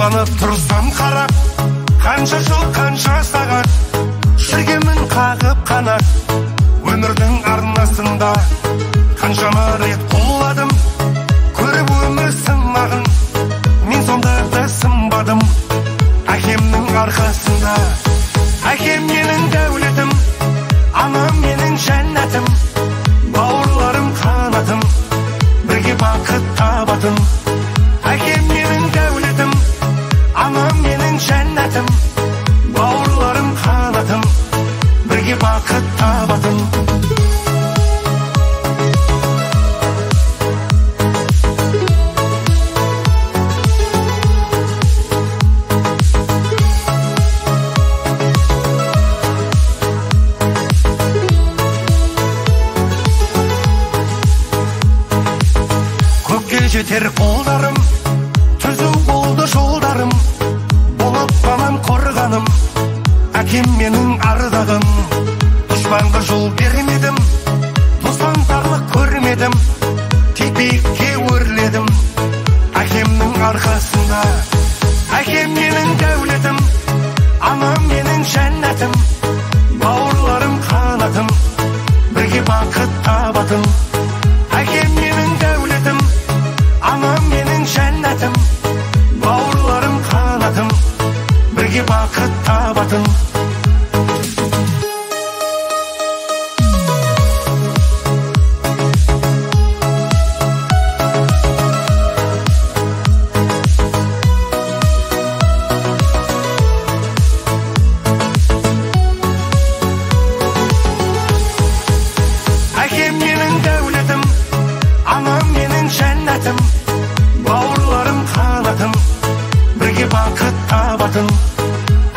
ойланып тұрсам қарап, қанша жыл қанша сағат жүргенмін қағып қанат. Өмірдің арнасында қаншама рет құладым, көріп өмір сынағын, мен сонда да сынбадым. Әкемнің арқасында, әкем менің дәулетім, анам менің жәннәтім, бауырларым қанатым, бірге бақыт табатын. Әкем менің дәулетім, анам менің жәннәтім, бауырларым қанатым, бірге бақыт табатын. Жетер қолдарым, түзу болды жолдарым, болып анам қорғаным, әкем менің ардағым. Дұшпанға жол бермедім, тозбаңдарлық көрмедім, тек биікке өрледім. Әкемнің арқасында, әкем менің дәулетім, анам менің жәннәтім, бауырларым қанатым, бірге бақыт табатын. Әкем менің дәулетім, анам менің жәннәтім, бауырларым қанатым, бірге бақыт табатын. Әкем менің дәулетім, анам менің жәннәтім, бауырларым қанатым, бірге бақыт табатын.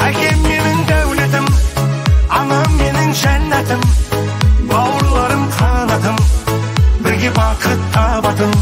Әкем менің дәулетім, анам менің жәннәтім, бауырларым қанатым, бірге бақыт табатын.